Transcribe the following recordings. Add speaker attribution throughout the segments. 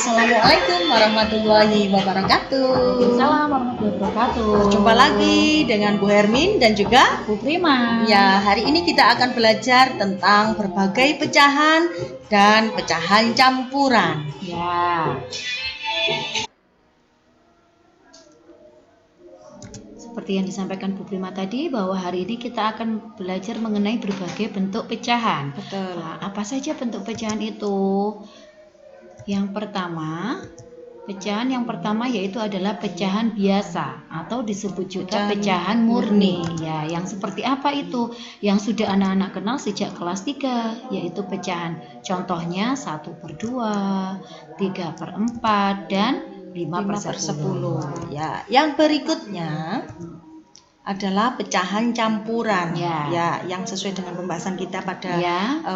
Speaker 1: Assalamualaikum warahmatullahi wabarakatuh.
Speaker 2: Waalaikumsalam warahmatullahi wabarakatuh.
Speaker 1: Jumpa lagi dengan Bu Hermin dan juga
Speaker 2: Bu Prima.
Speaker 1: ya, hari ini kita akan belajar tentang berbagai pecahan dan pecahan campuran.
Speaker 2: Ya. Seperti yang disampaikan Bu Prima tadi, bahwa hari ini kita akan belajar mengenai berbagai bentuk pecahan.
Speaker 1: Betul.
Speaker 2: Nah, apa saja bentuk pecahan itu? Yang pertama yaitu adalah pecahan biasa atau disebut juga pecahan murni. Ya, yang seperti apa itu? Yang sudah anak-anak kenal sejak kelas 3, yaitu pecahan. Contohnya 1/2, 3/4 dan 5/10.
Speaker 1: Ya, yang berikutnya adalah pecahan campuran. Ya, yang sesuai dengan pembahasan kita pada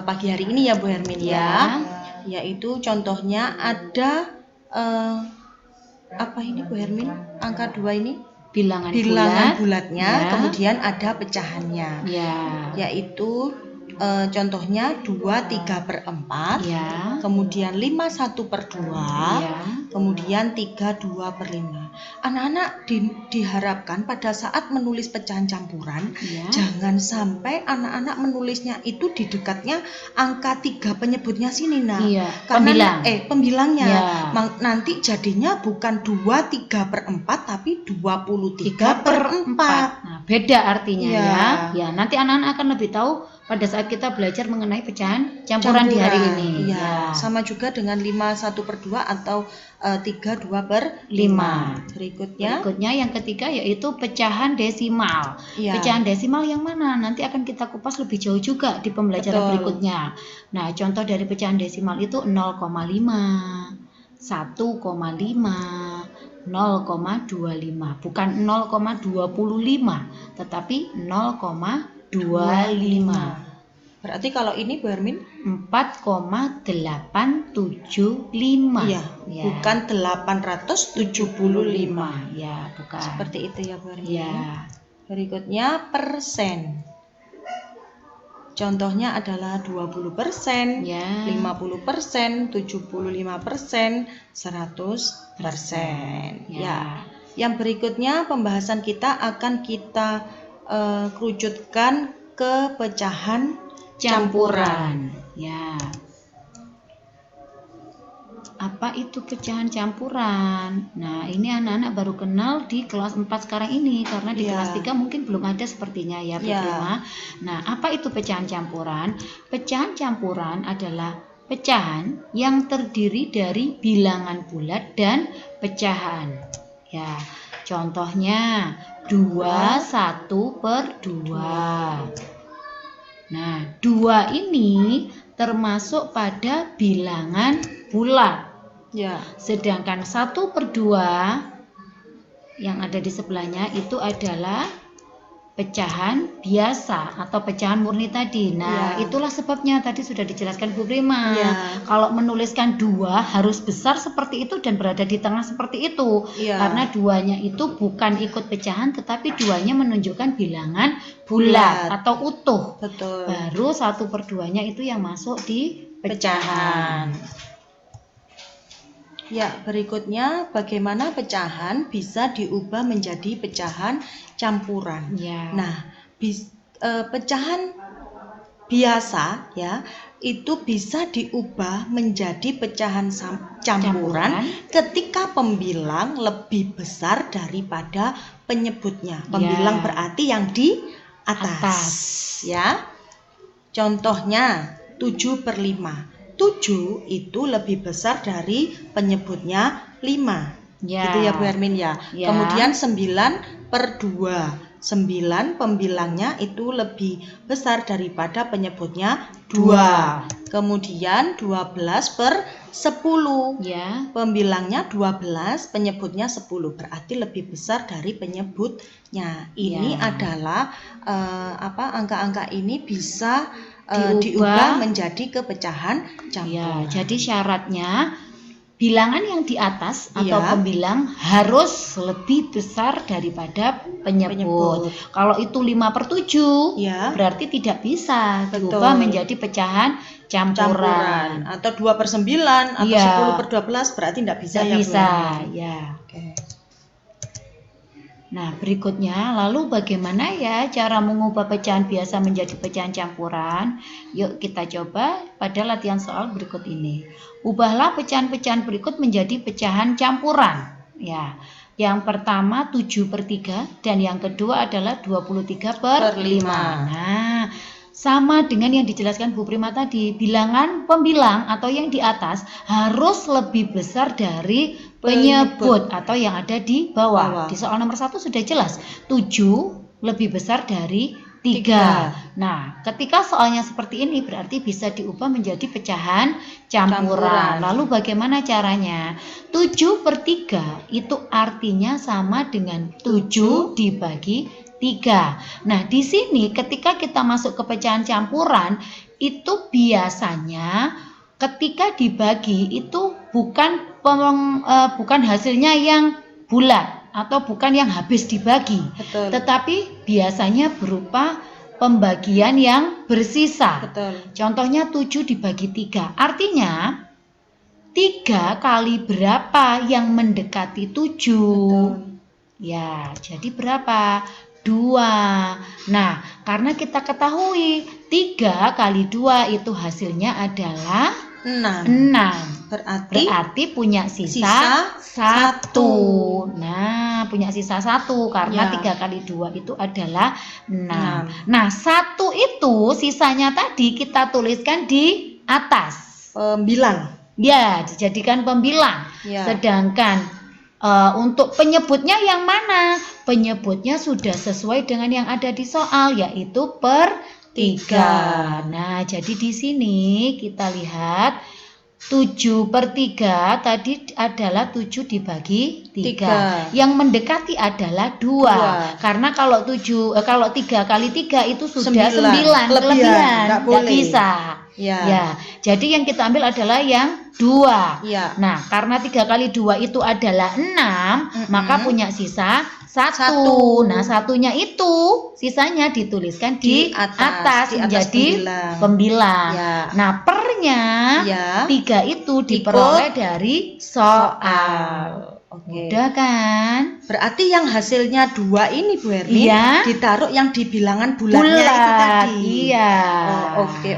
Speaker 1: pagi hari ini ya Bu Hermin ya. Yaitu contohnya ada apa ini Bu Hermin? Angka 2 ini
Speaker 2: bilangan
Speaker 1: bulatnya, kemudian ada pecahannya. Yaitu contohnya 2 3/4, kemudian 5 1/2, kemudian 3 2/5. Anak-anak diharapkan pada saat menulis pecahan campuran, jangan sampai anak-anak menulisnya itu di dekatnya angka 3 penyebutnya sini karena pembilangnya. Nanti jadinya bukan 2 3/4 tapi 23/4.
Speaker 2: Nah, beda artinya ya. Nanti anak-anak akan lebih tahu pada saat kita belajar mengenai pecahan campuran di hari ini.
Speaker 1: Sama juga dengan 5 1/2 atau 3 2/5. Berikutnya
Speaker 2: yang ketiga yaitu pecahan desimal. Pecahan desimal yang mana? Nanti akan kita kupas lebih jauh juga di pembelajaran berikutnya. Nah, contoh dari pecahan desimal itu 0,5, 1,5, 0,25. Bukan 0,25, tetapi 0,25.
Speaker 1: Berarti kalau ini Bu Hermin
Speaker 2: 4,875.
Speaker 1: Bukan 875.
Speaker 2: Bukan.
Speaker 1: Seperti itu ya Bu Hermin. Berikutnya persen. Contohnya adalah 20%, 50%, 75%, 100%. Yang berikutnya pembahasan kita akan kita kerucutkan ke pecahan campuran.
Speaker 2: Apa itu pecahan campuran? Nah, ini anak-anak baru kenal di kelas 4 sekarang ini, karena di kelas 3 mungkin belum ada sepertinya ya Bu Prima. Nah, apa itu pecahan campuran? Pecahan campuran adalah pecahan yang terdiri dari bilangan bulat dan pecahan. Contohnya 2 1/2. Nah, 2 ini termasuk pada bilangan bulat. Sedangkan 1/2 yang ada di sebelahnya itu adalah pecahan biasa atau pecahan murni tadi. Nah, itulah sebabnya tadi sudah dijelaskan Bu Prima. Kalau menuliskan 2 harus besar seperti itu dan berada di tengah seperti itu. Karena 2-nya itu bukan ikut pecahan, tetapi 2-nya menunjukkan bilangan bulat atau utuh. Baru 1/2-nya itu yang masuk di pecahan.
Speaker 1: Berikutnya bagaimana pecahan bisa diubah menjadi pecahan campuran. Nah, pecahan biasa itu bisa diubah menjadi pecahan campuran ketika pembilang lebih besar daripada penyebutnya. Pembilang berarti yang di atas. Contohnya 7/5. 7 itu lebih besar dari penyebutnya 5. Gitu ya Bu Hermin ya. Kemudian 9/2. 9 pembilangnya itu lebih besar daripada penyebutnya 2. Kemudian 12/10. Pembilangnya 12, penyebutnya 10. Berarti lebih besar dari penyebutnya. Ini adalah angka-angka ini bisa diubah menjadi ke pecahan campuran.
Speaker 2: Jadi syaratnya bilangan yang di atas atau pembilang harus lebih besar daripada penyebut. Kalau itu 5/7, berarti tidak bisa diubah menjadi pecahan campuran.
Speaker 1: Atau 2/9 atau 10/12 berarti tidak bisa.
Speaker 2: Tidak bisa, ya. Nah, berikutnya, lalu bagaimana ya cara mengubah pecahan biasa menjadi pecahan campuran? Yuk kita coba pada latihan soal berikut ini. Ubahlah pecahan-pecahan berikut menjadi pecahan campuran. Ya, yang pertama 7/3 dan yang kedua adalah 23/5. Nah, sama dengan yang dijelaskan Bu Prima tadi, bilangan pembilang atau yang di atas harus lebih besar dari penyebut atau yang ada di bawah. Di soal nomor 1 sudah jelas, 7 lebih besar dari 3. Nah, ketika soalnya seperti ini berarti bisa diubah menjadi pecahan campuran. Lalu bagaimana caranya? 7/3 itu artinya sama dengan 7 dibagi 3. Nah, di sini ketika kita masuk ke pecahan campuran, itu biasanya ketika dibagi itu bukan hasilnya yang bulat atau bukan yang habis dibagi. Tetapi biasanya berupa pembagian yang bersisa. Contohnya 7 dibagi 3. Artinya 3 kali berapa yang mendekati 7? Ya, jadi berapa? 2. Nah, karena kita ketahui 3 kali 2 itu hasilnya adalah 6. Berarti punya sisa 1. Nah, punya sisa 1 karena 3 kali 2 itu adalah 6. Nah, 1 itu sisanya tadi kita tuliskan di atas
Speaker 1: pembilang.
Speaker 2: Ya, dijadikan pembilang. Sedangkan untuk penyebutnya yang mana? Penyebutnya sudah sesuai dengan yang ada di soal, yaitu per 3. Nah, jadi di sini kita lihat 7/3 tadi adalah 7 dibagi 3. Yang mendekati adalah 2. Karena kalau 3 kali 3 itu sudah 9 kelebihan. Tidak bisa. Ya, jadi yang kita ambil adalah yang 2. Nah, karena 3 kali 2 itu adalah 6, maka punya sisa 1. Nah, satunya itu sisanya dituliskan di atas menjadi pembilang. Nah, pernya 3 itu diperoleh dari soal. Mudah kan?
Speaker 1: Berarti yang hasilnya 2 ini Bu Hermin ditaruh yang di bilangan bulatnya itu tadi.
Speaker 2: Iya.
Speaker 1: Oke.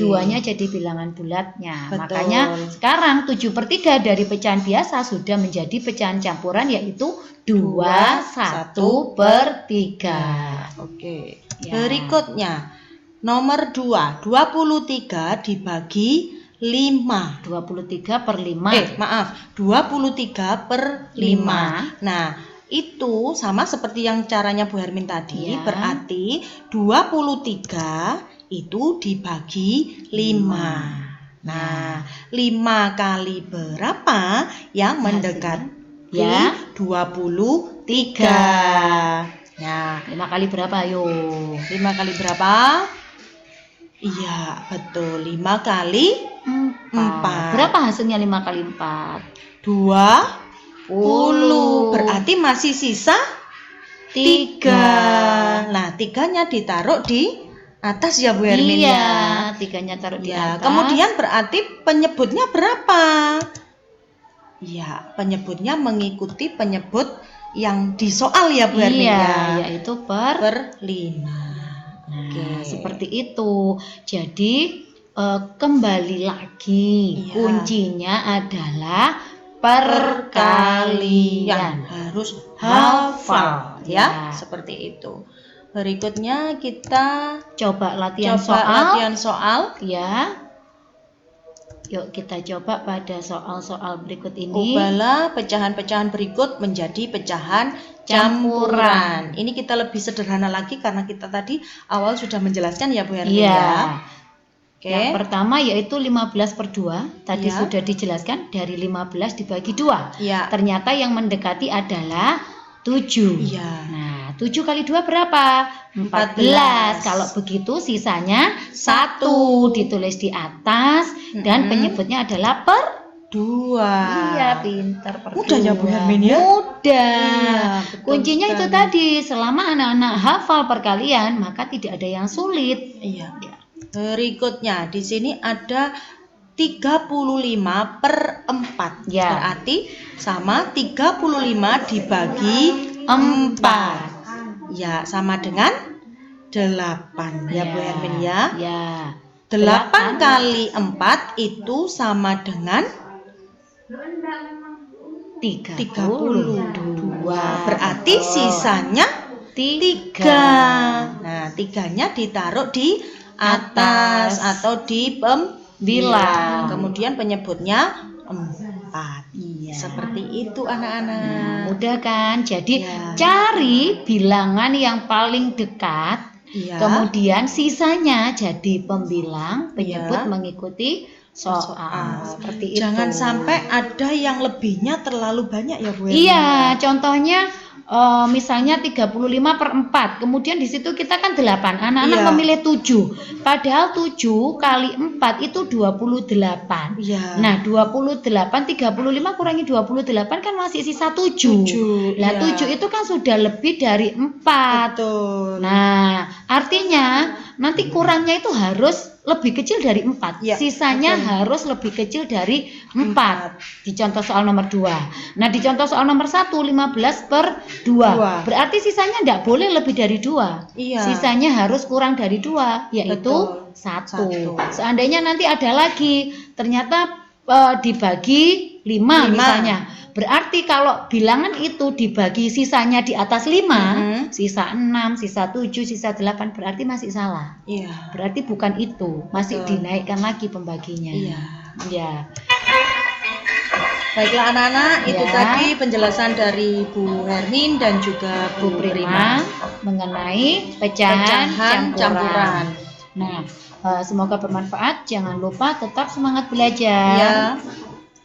Speaker 2: 2-nya jadi bilangan bulatnya. Makanya sekarang 7/3 dari pecahan biasa sudah menjadi pecahan campuran, yaitu 21/3.
Speaker 1: Berikutnya nomor 2, 23 dibagi 5.
Speaker 2: 23/5.
Speaker 1: 23/5. Nah, itu sama seperti yang caranya Bu Hermin tadi. Berarti 23 itu dibagi 5. Nah, 5 kali berapa yang mendekati 23?
Speaker 2: Nah, 5 kali berapa? Ayo.
Speaker 1: 5 kali berapa? Iya, betul. 5 kali 4.
Speaker 2: Berapa hasilnya 5 kali 4?
Speaker 1: 20. Berarti masih sisa 3. Nah, 3-nya ditaruh di atas ya Bu Hermin ya.
Speaker 2: 3-nya taruh di atas.
Speaker 1: Kemudian berarti penyebutnya berapa? Ya, penyebutnya mengikuti penyebut yang di soal ya Bu Hermin ya.
Speaker 2: Yaitu per
Speaker 1: 5.
Speaker 2: Nah, seperti itu. Jadi kembali lagi kuncinya adalah perkalian.
Speaker 1: Harus hafal ya. Seperti itu. Berikutnya kita
Speaker 2: coba latihan soal. Ya. Yuk kita coba pada soal-soal berikut ini.
Speaker 1: Ubahlah pecahan-pecahan berikut menjadi pecahan campuran. Ini kita lebih sederhana lagi karena kita tadi awal sudah menjelaskan ya Bu Hermin ya.
Speaker 2: Yang pertama yaitu 15/2. Tadi sudah dijelaskan dari 15 dibagi 2. Ternyata yang mendekati adalah 7. Nah, 7 kali 2 berapa? 14. Kalau begitu sisanya 1 ditulis di atas dan penyebutnya adalah per Iya, pinter per
Speaker 1: Mudah ya Bu Hermin ya?
Speaker 2: Mudah. Iya, kuncinya itu tadi, selama anak-anak hafal perkalian, maka tidak ada yang sulit.
Speaker 1: Iya. Berikutnya di sini ada 35/4. Ya. Berarti sama 35 dibagi 4. Ya, sama dengan 8. Ya Bu Hermin ya.
Speaker 2: Ya.
Speaker 1: 8 kali 4 itu sama dengan 32. Berarti sisanya 3. Nah, 3-nya ditaruh di atas atau di pembilang. Kemudian penyebutnya 4. Iya. Seperti itu anak-anak.
Speaker 2: Nah, mudah kan? Jadi cari bilangan yang paling dekat. Kemudian sisanya jadi pembilang, penyebut mengikuti soal. Seperti itu.
Speaker 1: Jangan sampai ada yang lebihnya terlalu banyak ya Bu.
Speaker 2: Iya, contohnya misalnya 35/4. Kemudian di situ kita kan 8. Anak-anak memilih 7. Padahal 7 kali 4 itu 28. Nah, 28 35 kurangi 28 kan masih sisa 7. Nah, 7 itu kan sudah lebih dari 4.
Speaker 1: Betul.
Speaker 2: Nah, artinya nanti kurangnya itu harus lebih kecil dari 4. Sisanya harus lebih kecil dari 4. Di contoh soal nomor 2. Nah, di contoh soal nomor 1, 15/2. Berarti sisanya tidak boleh lebih dari 2. Sisanya harus kurang dari 2, yaitu 1. Seandainya nanti ada lagi, ternyata dibagi 5 misalnya. Berarti kalau bilangan itu dibagi sisanya di atas 5, sisa 6, sisa 7, sisa 8, berarti masih salah. Berarti bukan itu, masih dinaikkan lagi pembaginya. Iya.
Speaker 1: Baiklah anak-anak, itu tadi penjelasan dari Bu Hermin dan juga Bu Prima
Speaker 2: mengenai pecahan campuran. Nah, semoga bermanfaat. Jangan lupa tetap semangat belajar.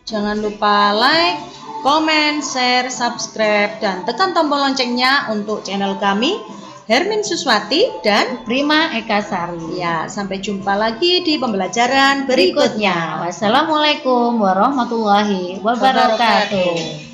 Speaker 1: Jangan lupa like, komen, share, subscribe, dan tekan tombol loncengnya untuk channel kami Hermin Suswati dan
Speaker 2: Prima Eka Sari.
Speaker 1: Ya, sampai jumpa lagi di pembelajaran berikutnya.
Speaker 2: Wassalamualaikum warahmatullahi wabarakatuh.